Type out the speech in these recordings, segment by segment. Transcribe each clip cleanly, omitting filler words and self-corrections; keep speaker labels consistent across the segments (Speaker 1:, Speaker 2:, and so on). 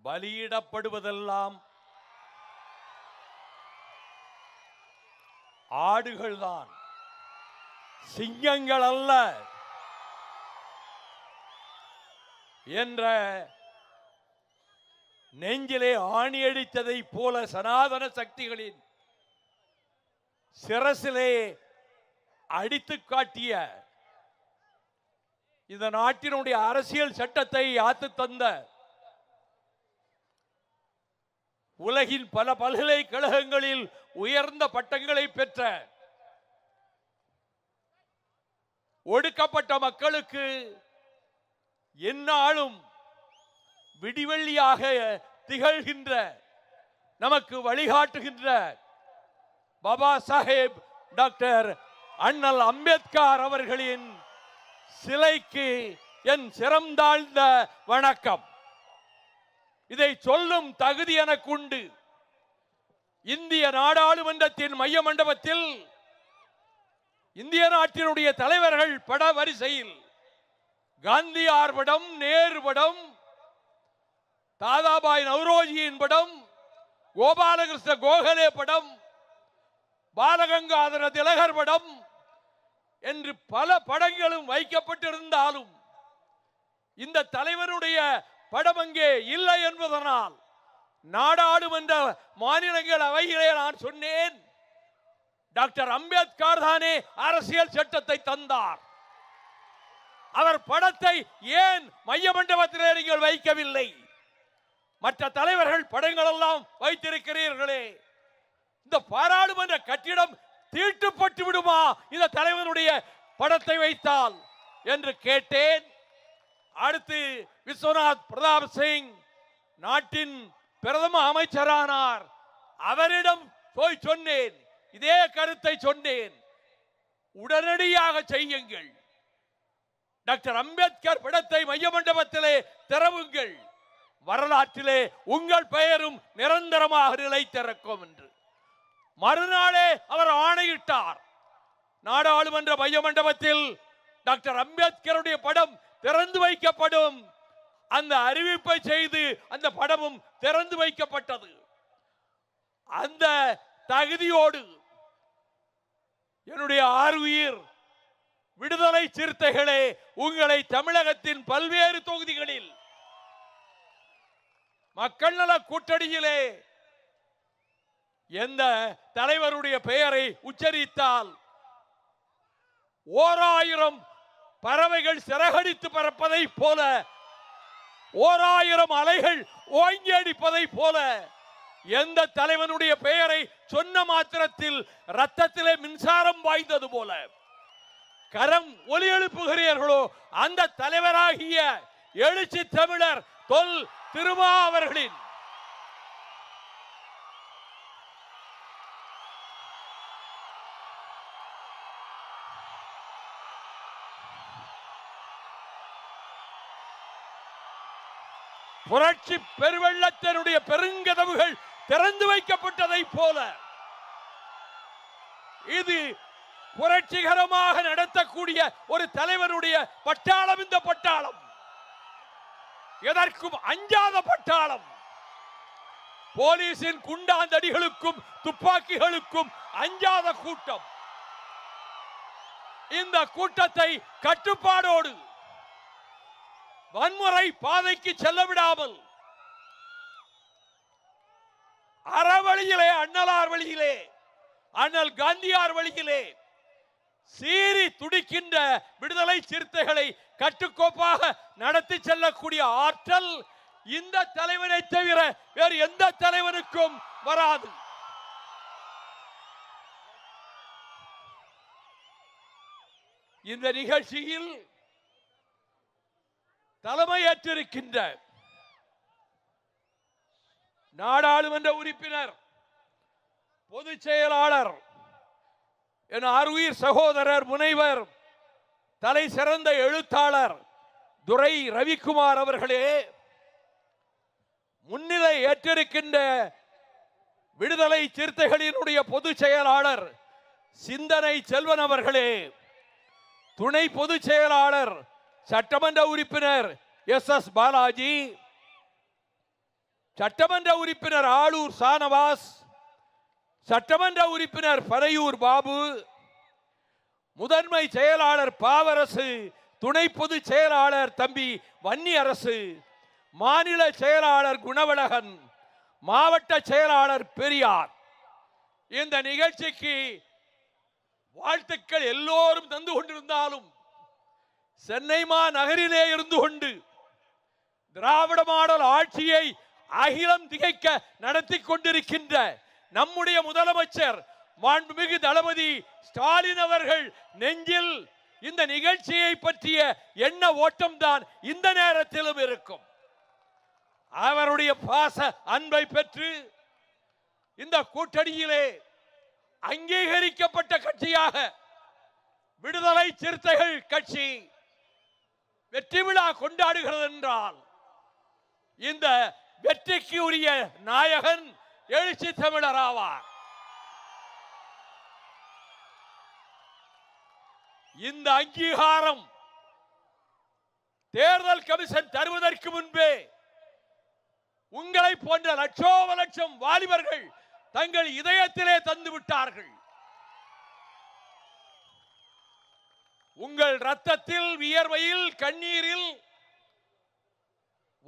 Speaker 1: பலியிடப்படுவதெல்லாம் ஆடுகள்தான், சிங்கங்கள் அல்ல என்ற நெஞ்சிலே ஆணி அடித்ததை போல சனாதன சக்திகளின் சிரசிலே அடித்து காட்டிய இந்த நாட்டினுடைய அரசியல் சட்டத்தை ஆத்து தந்த உலகின் பல பல்கலைக்கழகங்களில் உயர்ந்த பட்டங்களை பெற்ற ஒடுக்கப்பட்ட மக்களுக்கு எந்நாளும் விடிவெள்ளியாக திகழ்கின்ற, நமக்கு வழிகாட்டுகின்ற பாபா சாஹேப் டாக்டர் அண்ணல் அம்பேத்கர் அவர்களின் சிலைக்கு என் சிரம் தாழ்ந்த வணக்கம். இதை சொல்லும் தகுதி எனக்கு உண்டு. இந்திய நாடாளுமன்றத்தின் மைய மண்டபத்தில் இந்திய நாட்டினுடைய தலைவர்கள் பட வரிசையில் காந்தியார் படம், நேரு படம், தாதாபாய் நவ்ரோஜியின் படம், கோபாலகிருஷ்ண கோகலே படம், பாலகங்காதர திலகர் படம் என்று பல படங்களும் வைக்கப்பட்டிருந்தாலும் இந்த தலைவருடைய படம் அங்கே இல்லை என்பதனால் நாடாளுமன்ற மாநிலங்கள் அவையிலே நான் சொன்னேன், டாக்டர் அம்பேத்கர் தானே அரசியல் சட்டத்தை தந்தார். அவர் படத்தை ஏன் மைய மண்டபத்திலே நீங்கள் வைக்கவில்லை? மற்ற தலைவர்கள் படங்கள் எல்லாம் வைத்திருக்கிறீர்களே, இந்த பாராளுமன்ற கட்டிடம் தீட்டுப்பட்டு விடுமா இந்த தலைவனுடைய படத்தை வைத்தால் என்று கேட்டேன். அடுத்து விஸ்வநாத் பிரதாப் சிங் நாட்டின் பிரதம அமைச்சரானார். அவரிடம் போய் சொன்னேன், இதே கருத்தை சொன்னேன். உடனடியாக செய்யுங்கள், டாக்டர் அம்பேத்கர் படத்தை மைய மண்டபத்திலே திறவுங்கள், வரலாற்றிலே உங்கள் பெயரும் நிரந்தரமாக நிலைத்திருக்கும் என்று. மறுநாளே அவர் ஆணையிட்டார், நாடாளுமன்ற மைய மண்டபத்தில் டாக்டர் அம்பேத்கருடைய படம் திறந்து வைக்கப்படும். அந்த அறிவிப்பை செய்து அந்த படமும் திறந்து வைக்கப்பட்டது. அந்த தகுதியோடு என்னுடைய ஆருயிர் விடுதலை சிறுத்தைகளே, உங்களை தமிழகத்தின் பல்வேறு தொகுதிகளில் மக்கள் நல கூட்டணியிலே எந்த தலைவருடைய பெயரை உச்சரித்தால் 1000 பறவைகள் சிறகடித்து பறப்பதை போல, 1000 அலைகள் ஓங்கி அடிப்பதை போல, எந்த தலைவனுடைய பெயரை சொன்ன மாத்திரத்தில் ரத்தத்திலே மின்சாரம் பாய்ந்தது போல கரம் ஒலி எழுப்புகிறீர்களோ, அந்த தலைவராகிய எழுச்சி தமிழர் தொல் திருமா அவர்களின் புரட்சி பெருவெள்ளத்தினுடைய பெருங்கதவுகள் திறந்து வைக்கப்பட்டதை போல இது புரட்சிகரமாக நடத்தக்கூடிய ஒரு தலைவருடைய பட்டாளம். இந்த பட்டாளம் எதற்கும் அஞ்சாத பட்டாளம். போலீசின் குண்டாந்தடிகளுக்கும் துப்பாக்கிகளுக்கும் அஞ்சாத கூட்டம். இந்த கூட்டத்தை கட்டுப்பாடோடு வன்முறை பாதைக்கு செல்ல விடாமல் அறவழியிலே, அண்ணலார் வழியிலே, அண்ணல் காந்தியார் வழியிலே சீறி துடிக்கின்ற விடுதலை சிறுத்தைகளை கட்டுக்கோப்பாக நடத்தி செல்லக்கூடிய ஆற்றல் இந்த தலைவனை தவிர வேறு எந்த தலைவனுக்கும் வராது. இந்த நிகழ்ச்சியில் தலைமையேற்றிருக்கின்ற நாடாளுமன்ற உறுப்பினர், பொதுச் செயலாளர், என் ஆருயிர் சகோதரர் முனைவர், தலை சிறந்த எழுத்தாளர் துரை ரவிக்குமார் அவர்களே, முன்னிலை ஏற்றிருக்கின்ற விடுதலை சிறுத்தைகளினுடைய பொதுச் செயலாளர் சிந்தனை செல்வன் அவர்களே, துணை பொதுச் செயலாளர் சட்டமன்ற உறுப்பினர் எஸ்.எஸ். பாலாஜி, சட்டமன்ற உறுப்பினர் ஆளூர் சானவாஸ், சட்டமன்ற உறுப்பினர் பரையூர் பாபு, முதன்மை செயலாளர் பாவரசு, துணை பொதுச் செயலாளர் தம்பி வன்னியரசு, மாநில செயலாளர் குணவழகன், மாவட்ட செயலாளர் பெரியார். இந்த நிகழ்ச்சிக்கு வாழ்த்துக்கள் எல்லோரும் தந்து கொண்டிருந்தாலும் சென்னை மாநகரிலே இருந்து கொண்டு திராவிட மாடல் ஆட்சியை அகிலம் திகைக்க நடத்தி கொண்டிருக்கின்ற நம்முடைய முதலமைச்சர் மாண்புமிகு தளபதி ஸ்டாலின் அவர்கள் நெஞ்சில் இந்த நிகழ்ச்சியை பற்றிய எண்ண ஓட்டம் தான் இந்த நேரத்திலும் இருக்கும். அவருடைய பாச அன்பை பெற்று இந்த கூட்டணியிலே அங்கீகரிக்கப்பட்ட கட்சியாக விடுதலை சிறுத்தைகள் கட்சி வெற்றி விழா கொண்டாடுகிறது என்றால் இந்த வெற்றிக்கு உரிய நாயகன் எழுச்சி தமிழர் ஆவார். இந்த அங்கீகாரம் தேர்தல் கமிஷன் தருவதற்கு முன்பே உங்களை போன்ற லட்சோப லட்சம் வாலிபர்கள் தங்கள் இதயத்திலே தந்து விட்டார்கள். உங்கள் ரத்தத்தில், வியர்வையில், கண்ணீரில்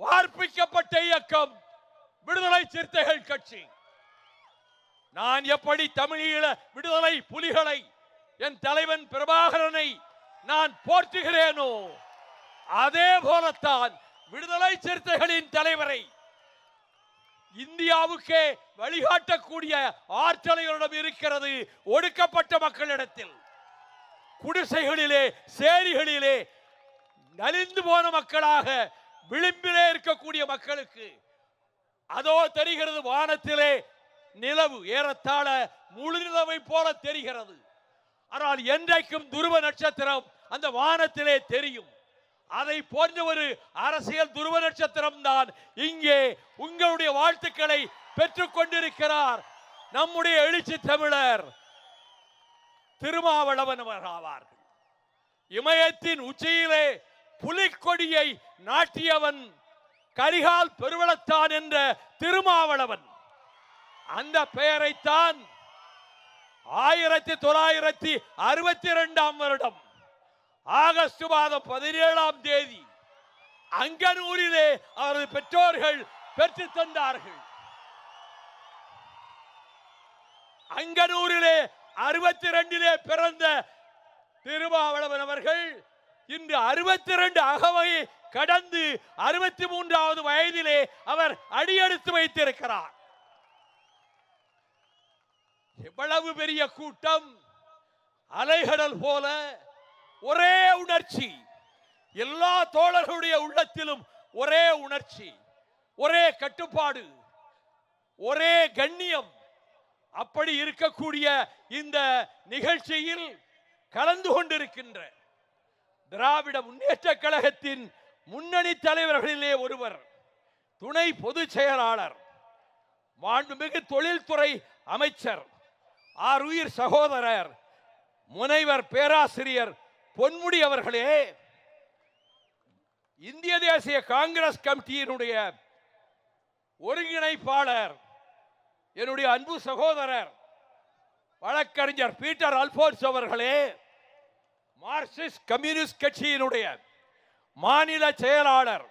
Speaker 1: வார்ப்பிக்கப்பட்ட இயக்கம் விடுதலை சிறுத்தைகள் கட்சி. நான் எப்படி தமிழீழ விடுதலை புலிகளை, என் தலைவன் பிரபாகரனை நான் போற்றுகிறேனோ அதே போலத்தான் விடுதலை சிறுத்தைகளின் தலைவரை இந்தியாவுக்கே வழிகாட்டக்கூடிய ஆற்றலைகளிடம் இருக்கிறது. ஒடுக்கப்பட்ட மக்களிடத்தில், குடிசைகளிலே, சேரிகளிலே நலிந்து போன மக்களாக விளிம்பிலே இருக்கக்கூடிய மக்களுக்கு அதோ தெரிகிறது வானத்திலே நிலவு, ஏறத்தாழ முழு நிலவை போல தெரிகிறது. ஆனால் என்றைக்கும் துருவ நட்சத்திரம் அந்த வானத்திலே தெரியும். அதை போன்ற ஒரு அரசியல் துருவ நட்சத்திரம் தான் இங்கே உங்களுடைய வாழ்த்துக்களை பெற்றுக் கொண்டிருக்கிறார் நம்முடைய எழுச்சி தமிழர் திருமாவளவன் ஆவார்கள். இமயத்தின் உச்சியிலே புலிக்கொடியை நாட்டியவன் கரிகால் பெருவளத்தான் என்ற திருமாவளவன். அந்த பெயரைத்தான் 1962ஆம் வருடம் ஆகஸ்ட் மாதம் 17ஆம் தேதி அங்கனூரிலே அவரது பெற்றோர்கள் பெற்று தந்தார்கள். அங்கனூரிலே 62 பிறந்த திருமாவளவன் அவர்கள் இன்று 62 அகவையை கடந்து 63வது வயதிலே அவர் அடியெடுத்து வைத்திருக்கிறார். எவ்வளவு பெரிய கூட்டம், அலைகடல் போல ஒரே உணர்ச்சி, எல்லா தோழர்களுடைய உள்ளத்திலும் ஒரே உணர்ச்சி, ஒரே கட்டுப்பாடு, ஒரே கண்ணியம். அப்படி இருக்கக்கூடிய இந்த நிகழ்ச்சியில் கலந்து கொண்டிருக்கின்ற திராவிட முன்னேற்ற கழகத்தின் முன்னணி தலைவர்களிலே ஒருவர், துணை பொதுச் செயலாளர், மாண்புமிகு தொழில்துறை அமைச்சர், ஆருயிர் சகோதரர் முனைவர் பேராசிரியர் பொன்முடி அவர்களே, இந்திய தேசிய காங்கிரஸ் கமிட்டியினுடைய ஒருங்கிணைப்பாளர், என்னுடைய அன்பு சகோதரர் வழக்கறிஞர் பீட்டர் அல்போன்ஸ் அவர்களே, மார்க்சிஸ்ட் கம்யூனிஸ்ட் கட்சியினுடைய மாநில செயலாளர்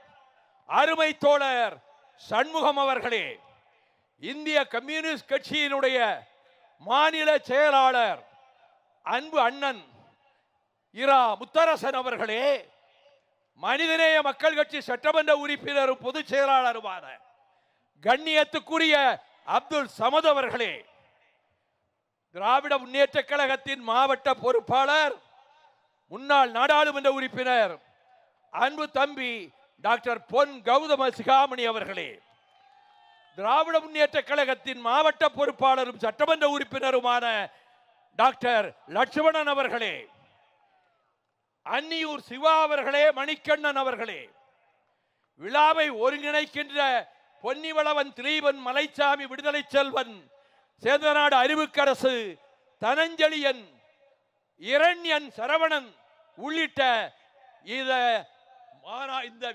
Speaker 1: அருமை தோழர் சண்முகம் அவர்களே, இந்திய கம்யூனிஸ்ட் கட்சியினுடைய மாநில செயலாளர் அன்பு அண்ணன் இரா முத்தரசன் அவர்களே, மனிதநேய மக்கள் கட்சி சட்டமன்ற உறுப்பினரும் பொதுச் செயலாளருமான கண்ணியத்துக்குரிய அப்துல் சமத் அவர்களே, திராவிட முன்னேற்ற கழகத்தின் மாவட்ட பொறுப்பாளர் முன்னாள் நாடாளுமன்ற உறுப்பினர் அன்பு தம்பி டாக்டர் பொன் கௌதம சிகாமணி அவர்களே, திராவிட முன்னேற்ற கழகத்தின் மாவட்ட பொறுப்பாளரும் சட்டமன்ற உறுப்பினருமான டாக்டர் லட்சுமணன் அவர்களே, அன்னியூர் சிவா அவர்களே, மணிக்கண்ணன் அவர்களே, விழாவை ஒருங்கிணைக்கின்ற பொன்னிவளவன் திலீபன் மலைச்சாமி, விடுதலை செல்வன், சேந்தநாடு அறிவுக்கரசு, தனஞ்சலியன், இரண்யன், சரவணன் உள்ளிட்ட இந்த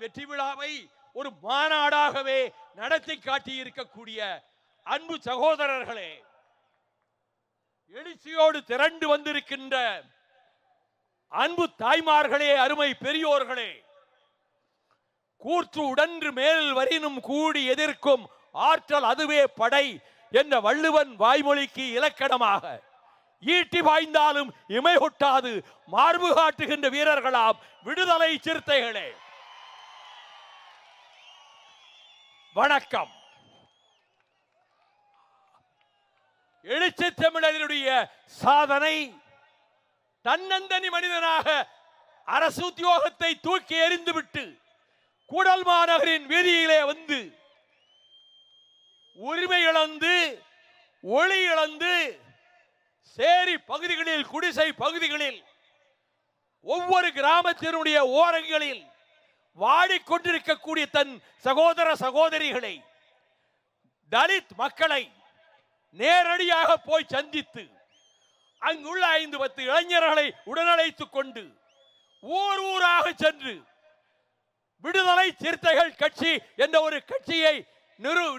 Speaker 1: வெற்றி விழாவை ஒரு மாநாடாகவே நடத்தி காட்டி இருக்கக்கூடிய அன்பு சகோதரர்களே, எழுச்சியோடு திரண்டு வந்திருக்கின்ற அன்பு தாய்மார்களே, அருமை பெரியோர்களே, கூற்று உடன்று மேல் வரினும் கூடி எதிர்க்கும் ஆற்றல் அதுவே படை என்ற வள்ளுவன் வாய்மொழிக்கு இலக்கணமாக ஈட்டி பாய்ந்தாலும் இமை கொட்டாது மார்பு காட்டுகின்ற வீரர்களாம் விடுதலை சிறுத்தைகளே, வணக்கம். எழுச்சி தமிழர்களுடைய சாதனை, தன்னந்தனி மனிதனாக அரசு உத்தியோகத்தை தூக்கி எறிந்துவிட்டு கூடல் மாநகரின் வீதியிலே வந்து உரிமை இழந்து ஒளி இழந்து சேரி பகுதிகளில், குடிசை பகுதிகளில், ஒவ்வொரு கிராமத்தினுடைய ஓரங்களில் வாடிக்கொண்டிருக்கக்கூடிய தன் சகோதர சகோதரிகளை, தலித் மக்களை நேரடியாக போய் சந்தித்து அங்குள்ள 5-10 இளைஞர்களை உடனழைத்துக் கொண்டு ஊர் ஊராக சென்று விடுதலை சிறுத்தைகள் கட்சி என்ற ஒரு கட்சியை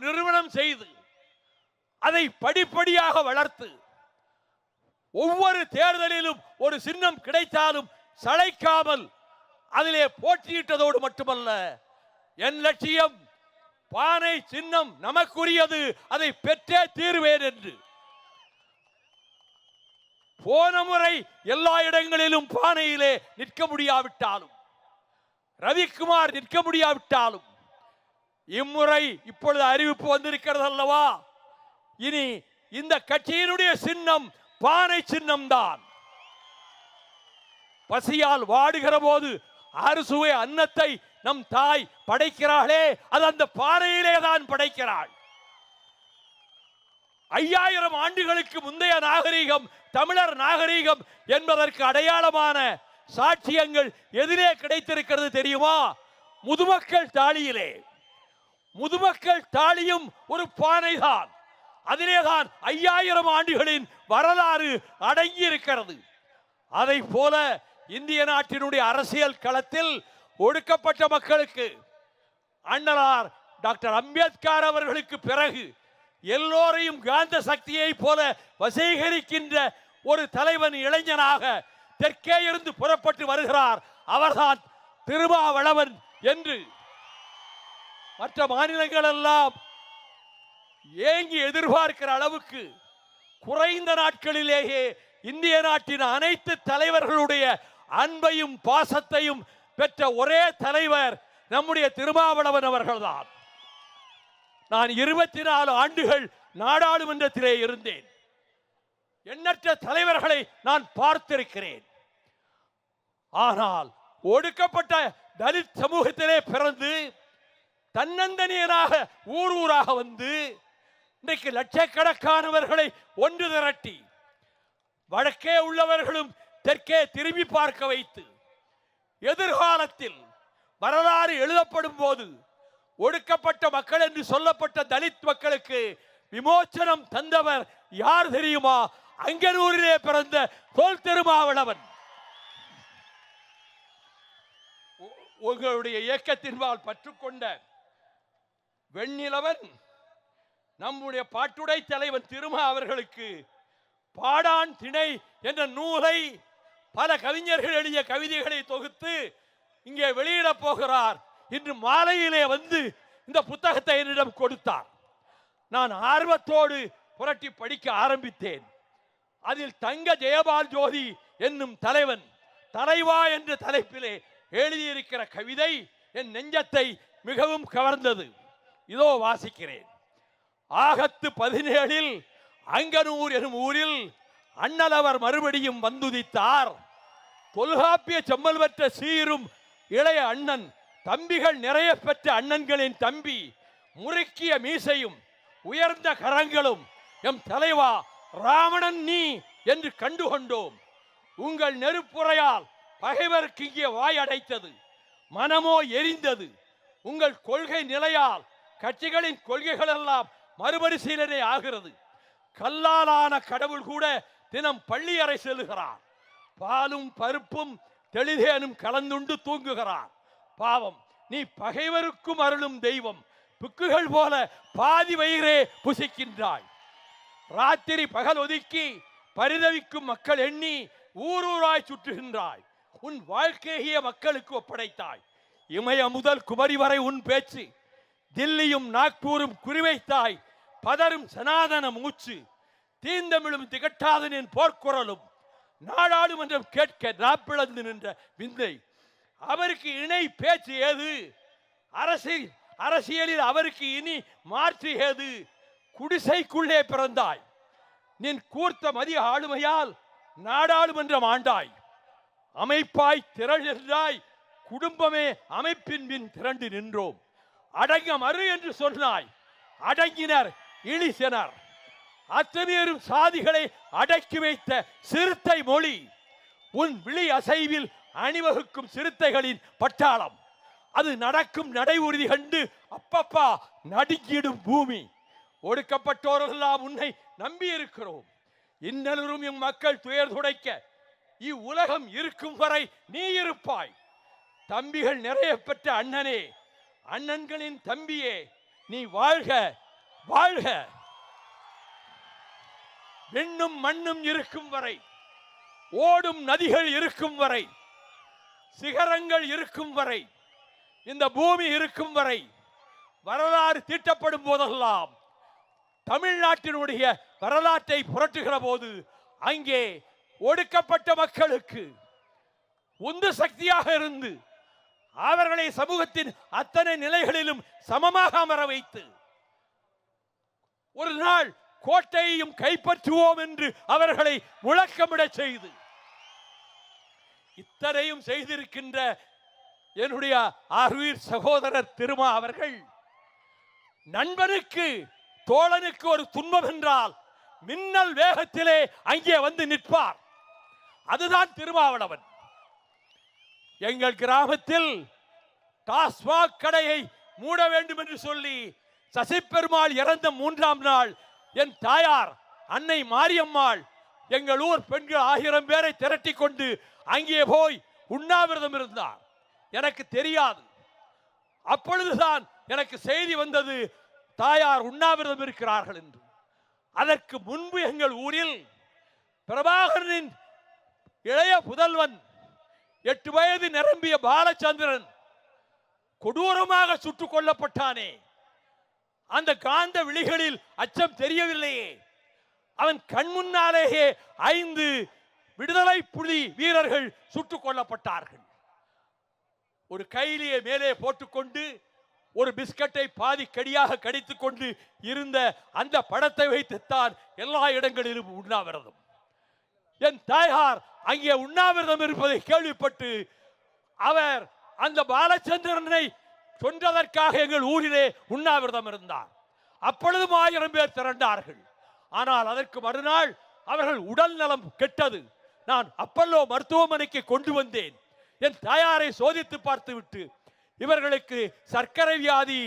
Speaker 1: நிறுவனம் செய்து அதை படிப்படியாக வளர்த்து ஒவ்வொரு தேர்தலிலும் ஒரு சின்னம் கிடைத்தாலும் சளைக்காமல் அதிலே போட்டியிட்டதோடு மட்டுமல்ல, என் லட்சியம் பானை சின்னம் நமக்குரியது, அதை பெற்றே தீர்வேன் என்று. போன முறை எல்லா இடங்களிலும் பானையிலே நிற்க முடியாவிட்டாலும், ரவிக்குமார் நிற்க முடியாவிட்டாலும், இம்முறை இப்பொழுது அறிவிப்பு வந்திருக்கிறது அல்லவா, இனி இந்த கட்சியினுடைய சின்னம் பானை சின்னம்தான். பசியால் வாடுகிற போது அறுசுவை அன்னத்தை நம் தாய் படைக்கிறாளே, அது அந்த பானையிலே தான் படைக்கிறாள். 5000 ஆண்டுகளுக்கு முந்தைய நாகரீகம் தமிழர் நாகரீகம் என்பதற்கு அடையாளமான சாட்சியங்கள் எதிலே கிடைத்திருக்கிறது தெரியுமா? முதுமக்கள் தாளியிலே. முதுமக்கள் தாளியும் ஒரு பானைதான். அதிலேதான் 5000 ஆண்டுகளின் வரலாறு அடங்கி இருக்கிறது. அதை போல இந்திய நாட்டினுடைய அரசியல் களத்தில் ஒடுக்கப்பட்ட மக்களுக்கு அண்ணலார் டாக்டர் அம்பேத்கர் அவர்களுக்கு பிறகு எல்லோரையும் காந்த சக்தியை போல வசீகரிக்கின்ற ஒரு தலைவன் இளைஞனாக தெற்கே இருந்து புறப்பட்டு வருகிறார். அவர்தான் திருமாவளவன் என்று மற்ற மாநிலங்கள் எல்லாம் ஏங்கி எதிர்பார்க்கிற அளவுக்கு குறைந்த நாட்களிலேயே இந்திய நாட்டின் அனைத்து தலைவர்களுடைய அன்பையும் பாசத்தையும் பெற்ற ஒரே தலைவர் நம்முடைய திருமாவளவன் அவர்கள்தான். நான் 24 ஆண்டுகள் நாடாளுமன்றத்திலே இருந்தேன். எண்ணற்ற தலைவர்களை நான் பார்த்திருக்கிறேன். ஆனால் ஒடுக்கப்பட்ட தலித் சமூகத்திலே பிறந்து தன்னந்தனியனாக ஊர் ஊராக வந்து இன்றைக்கு லட்சக்கணக்கானவர்களை ஒன்று திரட்டி வடக்கே உள்ளவர்களும் தெற்கே திரும்பி பார்க்க வைத்து எதிர்காலத்தில் வரலாறு எழுதப்படும் போது ஒடுக்கப்பட்ட மக்கள் என்று சொல்லப்பட்ட தலித் மக்களுக்கு விமோச்சனம் தந்தவர் யார் தெரியுமா? அங்கனூரிலே பிறந்த தொல் திருமாவளவன். உங்களுடைய இயக்கத்தின்பால் பற்றுக்கொண்ட வெண்ணிலவன் நம்முடைய பாட்டுடை தலைவன் திருமா அவர்களுக்கு பாடான் திணை என்ற நூலை பல கவிஞர்கள் எழுதிய கவிதைகளை தொகுத்து இங்கே வெளியிட போகிறார். இன்று மாலையிலே வந்து இந்த புத்தகத்தை என்னிடம் கொடுத்தார். நான் ஆர்வத்தோடு புரட்டி படிக்க ஆரம்பித்தேன். அதில் தங்க ஜெயபால் ஜோதி என்னும் தலைவன் தலைவா என்ற தலைப்பிலே எழுதியிருக்கிற கவிதை என் நெஞ்சத்தை மிகவும் கவர்ந்தது. இதோ வாசிக்கிறேன். ஆகத்து 17 அங்கனூர் எனும் ஊரில் அண்ணலவர் மறுபடியும் வந்துதித்தார். தொல்காப்பிய செம்மல் பெற்ற சீரும் இளைய அண்ணன், தம்பிகள் நிறைய பெற்ற அண்ணன்களின் தம்பி, முறுக்கிய மீசையும் உயர்ந்த கரங்களும் எம் தலைவா ராவணன் நீ என்று கண்டுகொண்டோம். உங்கள் நெருப்புரையால் பகைவருக்கு இங்கே வாய் அடைத்தது, மனமோ எரிந்தது. உங்கள் கொள்கை நிலையால் கட்சிகளின் கொள்கைகள் எல்லாம் மறுபரிசீலனை ஆகிறது. கல்லாலான கடவுள் கூட தினம் பள்ளி அறை செல்லுகிறார். பாலும் பருப்பும் தெளிதேனும் கலந்துண்டு தூங்குகிறார். பாவம், நீ பகைவருக்கும் அருளும் தெய்வம். புக்குகள் போல பாதி வயிறே புசிக்கின்றாய். ராத்திரி பகல் ஒதுக்கி பரிதவிக்கும் மக்கள் எண்ணி ஊரூராய் சுற்றுகின்றாய். உன் வாழ்க்கையே மக்களுக்கு ஒப்படைத்தாய். இமய முதல் குமரி வரை உன் பேச்சு. தில்லியும் நாக்பூரும் குறிவைத்தாய். பதரும் சனாதன மூச்சு. தீந்தமிழும் திகட்டாதனின் போர்க்குரலும் நாடாளுமன்றம் கேட்க நாப்பிழந்து நின்ற விந்தை. அவருக்கு இணை பேச்சு ஏது? அரசியலில் அவருக்கு இனி மாற்று ஏது? குடிசைக்குள்ளே பிறந்தாய். நின் கூர்த்த மதிய ஆளுமையால் நாடாளுமன்றம் ஆண்டாய். அமைப்பாய் திரள் என்றாய். குடும்பமே அமைப்பின் பின் திரண்டு நின்றோம். அடங்க மறு என்று சொன்னாய். அடங்கினர் இழிசனர். அத்தனையரும் சாதிகளை அடக்கி வைத்த சிறுத்தை மொழி. உன் விழி அசைவில் அணிவகுக்கும் சிறுத்தைகளின் பட்டாளம். அது நடக்கும் நடை உறுதி கண்டு அப்பப்பா நடுங்கிடும் பூமி. ஒடுக்கப்பட்டோரெல்லாம் உன்னை நம்பி இருக்கிறோம். இன்னலும் எம் மக்கள் துயர் துடைக்க இவ்வுலகம் இருக்கும் வரை நீ இருப்பாய். தம்பிகள் நிறைய பெற்ற அண்ணனே, அண்ணன்களின் தம்பியே, நீ வாழ்க வாழ்க. விண்ணும் மண்ணும் இருக்கும் வரை, ஓடும் நதிகள் இருக்கும் வரை, சிகரங்கள் இருக்கும் வரை, இந்த பூமி இருக்கும் வரை, வரலாறு தீட்டப்படும் போதெல்லாம் தமிழ்நாட்டினுடைய வரலாற்றை புரட்டுகிற போது அங்கே ஒடுக்கப்பட்ட மக்களுக்கு உந்து சக்தியாக இருந்து அவர்களை சமூகத்தின் அத்தனை நிலைகளிலும் சமமாக அமர வைத்து ஒரு நாள் கோட்டையையும் கைப்பற்றுவோம் என்று அவர்களை முழக்கமிட செய்து இத்தனையும் செய்திருக்கின்ற என்னுடைய ஆர்வீர் சகோதரர் திருமா அவர்கள் நண்பனுக்கு தோழனுக்கு ஒரு துன்பம் என்றால் மின்னல் வேகத்திலே அங்கே வந்து நிற்பார். அதுதான் திருமாவளவன். எங்கள் கிராமத்தில் டாஸ்மாக் கடையை மூட வேண்டும் என்று சொல்லி சசிபெருமாள் இறந்த 3ஆம் நாள் என் தாயார் அன்னை மாரியம்மாள் எங்கள் ஊர் பெண்கள் 1000 பேரை திரட்டி கொண்டு அங்கே போய் உண்ணாவிரதம் இருந்தார். எனக்கு தெரியாது. அப்பொழுதுதான் எனக்கு செய்தி வந்தது, தாயார் உண்ணாவிரதம் இருக்கிறார்கள் என்று. அதற்கு முன்பு எங்கள் ஊரில் பிரபாகரனின் இளைய புதல்வன் 8 வயது நிரம்பிய பாலச்சந்திரன் கொடூரமாக சுட்டுக் கொல்லப்பட்டானே. அந்த காந்த விழிகளில் அச்சம் தெரியவில்லையே. அவன் கண் முன்னாலேயே 5 விடுதலை புலி வீரர்கள் சுட்டுக் கொல்லப்பட்டார்கள். ஒரு கையிலேயே மேலே போட்டுக்கொண்டு ஒரு பிஸ்கட்டை பாதி கடியாக கடித்துக் கொண்டு இருந்த அந்த படத்தை வைத்துத்தான் எல்லா இடங்களிலும் உண்ணாவிரதம். என் தாயார் அங்கே உண்ணாவிரதம் இருப்பதை கேள்விப்பட்டு அவர் அந்த பாலச்சந்திரனை சொன்னதற்காக எங்கள் ஊரிலே உண்ணாவிரதம் இருந்தார். அப்பொழுதும் 1000 பேர் திரண்டார்கள். ஆனால் அதற்கு மறுநாள் அவர்கள் உடல் நலம் கெட்டது. நான் அப்பல்லோ மருத்துவமனைக்கு கொண்டு வந்தேன். என் தாயாரை சோதித்து பார்த்துவிட்டு இவர்களுக்கு சர்க்கரை வியாதி,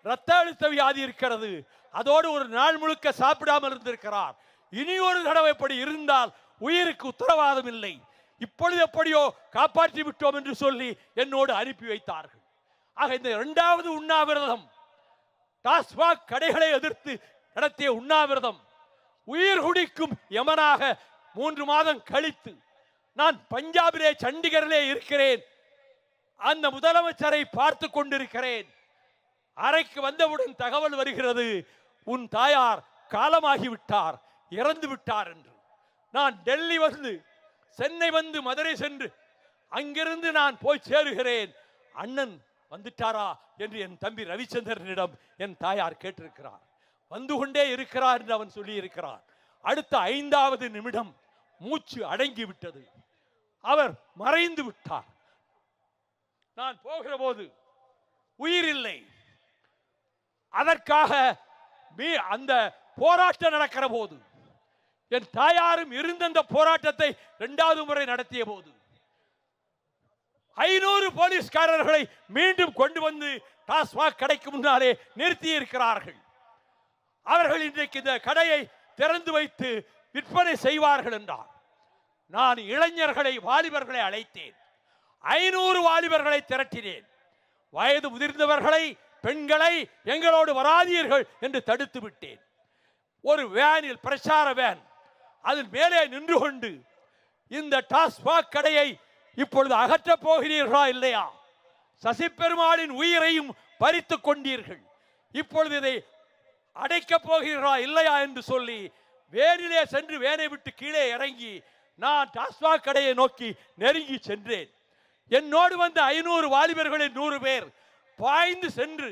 Speaker 1: இரத்த அழுத்த வியாதி இருக்கிறது, அதோடு ஒரு நாள் முழுக்க சாப்பிடாமல் இருந்திருக்கிறார், இனி ஒரு தடவை இப்படி இருந்தால் உயிருக்கு உத்தரவாதம் இல்லை, இப்பொழுது எப்படியோ காப்பாற்றி விட்டோம் என்று சொல்லி என்னோடு அனுப்பி வைத்தார்கள். ஆக இந்த 2வது உண்ணாவிரதம் டாஸ்மாக் கடைகளை எதிர்த்து நடத்திய உண்ணாவிரதம் உயிர் குடிக்கும் யமனாக 3 மாதம் கழித்து நான் பஞ்சாபிலே சண்டிகரிலே இருக்கிறேன். அந்த முதலமைச்சரை பார்த்து கொண்டிருக்கிறேன். அறைக்கு வந்தவுடன் தகவல் வருகிறது, உன் தாயார் காலமாகிவிட்டார், இறந்து விட்டார் என்று. நான் டெல்லி வந்து சென்னை வந்து மதுரை சென்று அங்கிருந்து நான் போய் சேருகிறேன். அண்ணன் வந்துட்டாரா என்று என் தம்பி ரவிச்சந்திரனிடம் என் தாயார் கேட்டிருக்கிறார். வந்து கொண்டே இருக்கிறார் என்று அவன் சொல்லி இருக்கிறார். அடுத்த 5வது நிமிடம் மூச்சு அடங்கி விட்டது. அவர் மறைந்து விட்டார். நான் போகிற போது உயிர் இல்லை. அதற்காக அந்த போராட்டம் நடக்கிற போது என் தாயாரும் இருந்த அந்த போராட்டத்தை 2வது முறை நடத்திய போது 500 போலீஸ்காரர்களை மீண்டும் கொண்டு வந்து டாஸ்மாக் கடைக்கு முன்னாலே நிறுத்தி இருக்கிறார்கள். அவர்கள் இன்றைக்கு இந்த கடையை திறந்து வைத்து விற்பனை செய்வார்கள் என்றார். நான் இளைஞர்களை, வாலிபர்களை அழைத்தேன். 500 வாலிபர்களை திரட்டினேன். வயது முதிர்ந்தவர்களை, பெண்களை எங்களோடு வராதீர்கள் என்று தடுத்து விட்டேன். ஒரு வேனில், பிரச்சார வேன், அதில் மேலே நின்று கொண்டு இந்த டாஸ்மாக் கடையை இப்பொழுது அகற்றப் போகிறீர்களா இல்லையா? சசி பெருமாளின் உயிரையும் பறித்துக் கொண்டீர்கள், இப்பொழுது இதை அடைக்கப் போகிறீர்களா இல்லையா என்று சொல்லி வேனிலே சென்று வேனை விட்டு கீழே இறங்கி நான் டாஸ்மாக் கடையை நோக்கி நெருங்கி சென்றேன். என்னோடு வந்த 500 வாலிபர்களில் 100 பேர் பாய்ந்து சென்று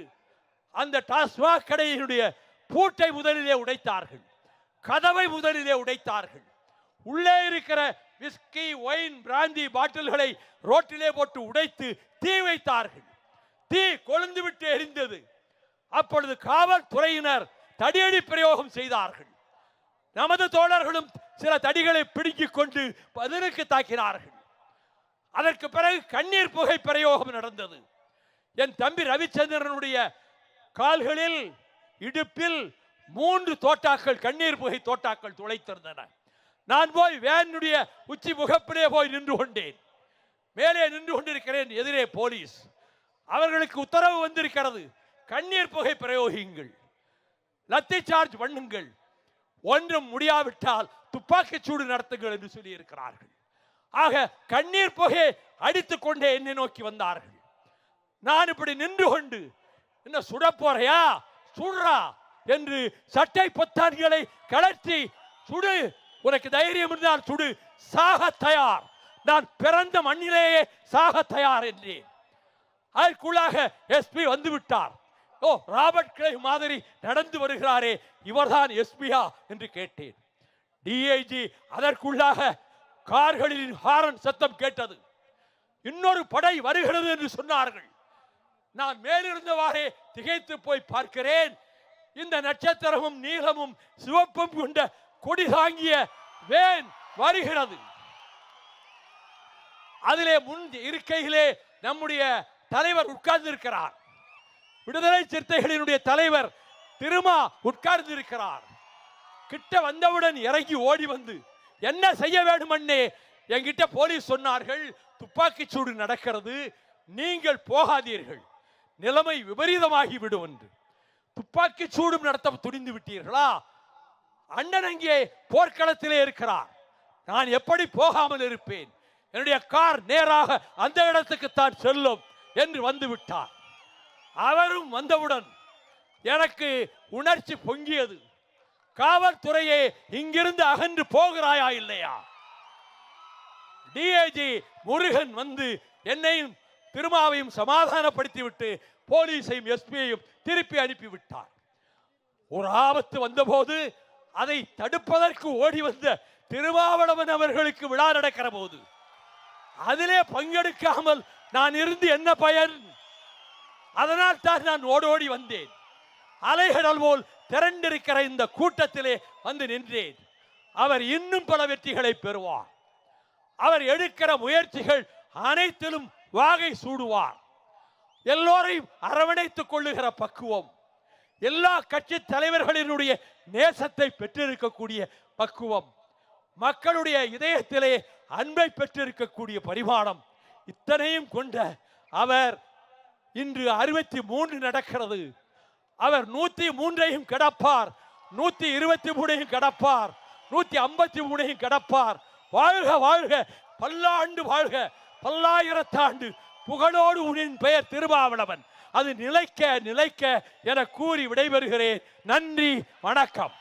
Speaker 1: அந்த டாஸ்மாக் கடையினுடைய பூட்டை முதலிலே உடைத்தார்கள், கதவை முதலிலே உடைத்தார்கள். உள்ளே இருக்கிற விஸ்கி, ஒயின், பிராந்தி பாட்டில்களை ரோட்டிலே போட்டு உடைத்து தீ வைத்தார்கள். தீ கொழுந்து விட்டு எரிந்தது. அப்பொழுது காவல்துறையினர் தடியடி பிரயோகம் செய்தார்கள். நமது தோழர்களும் சில தடிகளை பிடுங்கிக் கொண்டு பதிலுக்கு தாக்கினார்கள். அதற்கு பிறகு கண்ணீர் புகை பிரயோகம் நடந்தது. என் தம்பி ரவிச்சந்திரனுடைய கால்களில், இடுப்பில் 3 தோட்டாக்கள், கண்ணீர் புகை தோட்டாக்கள் துளைத்திருந்தன. நான் போய் வேனுடைய உச்சி முகப்பிலே போய் நின்று கொண்டேன். மேலே நின்று கொண்டிருக்கிறேன், எதிரே போலீஸ். அவர்களுக்கு உத்தரவு வந்திருக்கிறது, கண்ணீர் புகை பிரயோகியுங்கள், லத்தி சார்ஜ் பண்ணுங்கள், ஒன்றும் முடியாவிட்டால் துப்பாக்கி சூடு நடத்துங்கள் என்று சொல்லி இருக்கிறார்கள். ஆக கண்ணீர் புகை அடித்துக் கொண்டே என்னை நோக்கி வந்தார்கள். நான் இப்படி நின்று கொண்டு, என்ன சுட போறையா, சுடுறா என்று சட்டை பொத்தான்களை கலற்றி, சுடு, உனக்கு தைரியம் இருந்தால் சுடு, சாக தயார், நான் பிறந்த மண்ணிலேயே சாக தயார் என்றேன். அதற்குள்ளாக எஸ்பி வந்து விட்டார். ஓ, ராபர்ட் கிளை மாதிரி நடந்து வருகிறாரே, இவர்தான் எஸ்பியா என்று கேட்டேன். டிஐஜி அதற்குள்ளாக கார்களின் ஹாரன் சத்தம் கேட்டது. இன்னொரு படை வருகிறது என்று சொன்னார்கள். நான் மேலிருந்தவாறே திகைத்து போய் பார்க்கிறேன். இந்த நட்சத்திரமும் நீலமும் சிவப்பும் கொண்ட கொடி தாங்கிய வேன் வருகிறது. அதிலே முன் இருக்கையிலே நம்முடைய தலைவர் உட்கார்ந்து இருக்கிறார். விடுதலை சிறுத்தைகளினுடைய தலைவர் திருமா உட்கார்ந்து இருக்கிறார். கிட்ட வந்தவுடன் இறங்கி ஓடி வந்து, என்ன செய்ய வேண்டும் அண்ணே? என்கிட்ட போலீஸ் சொன்னார்கள், துப்பாக்கி சூடு நடக்கிறது, நீங்கள் போகாதீர்கள், நிலைமை விபரீதமாகி விடும் என்று. துப்பாக்கி சூடும் நடத்த துணிந்து விட்டீர்களா? அண்ணன் அங்கே போர்க்களத்திலே இருக்கிறார், நான் எப்படி போகாமல் இருப்பேன்? என்னுடைய கார் நேராக அந்த இடத்துக்கு தான் செல்லும் என்று வந்து விட்டார். அவரும் வந்தவுடன் எனக்கு உணர்ச்சி பொங்கியது. காவல்துறையே, இங்கிருந்து அகன்று போகிறாயா இல்லையா? டிஐஜி முருகன் வந்து என்னையும் திருமாவையும் சமாதானப்படுத்திவிட்டு போலீஸையும் எஸ்பியையும் திருப்பி அனுப்பிவிட்டார். ஒரு ஆபத்து வந்தபோது அதை தடுப்பதற்கு ஓடி வந்த திருமாவளவன் அவர்களுக்கு விழா நடக்கிற போது அதிலே பங்கெடுக்காமல் நான் இருந்து என்ன பயன்? அதனால் தான் நான் ஓடோடி வந்தேன். அலைகடல் போல் திரண்டிருக்கிற இந்த கூட்டத்திலே வந்து நின்றேன். அவர் இன்னும் பல வெற்றிகளை பெறுவார். அவர் எடுக்கிற முயற்சிகள் அனைத்திலும் வாகை சூடுவார். எல்லோரையும் அரவணைத்துக் கொள்ளுகிற பக்குவம், எல்லா கட்சி தலைவர்களினுடைய நேசத்தை பெற்றிருக்கக்கூடிய பக்குவம், மக்களுடைய இதயத்திலே அன்பை பெற்றிருக்கக்கூடிய பரிமாணம், இத்தனையும் கொண்ட அவர் இன்று 63 நடக்கிறது. அவர் 103ஐயும் கடப்பார், 123ஐயும் கடப்பார், 153ஐயும் கடப்பார். வாழ்க வாழ்க, பல்லாண்டு வாழ்க, பல்லாயிரத்தாண்டு புகழோடு உனின் பெயர் திருமாவளவன், அது நிலைக்க நிலைக்க என கூறி விடைபெறுகிறேன். நன்றி, வணக்கம்.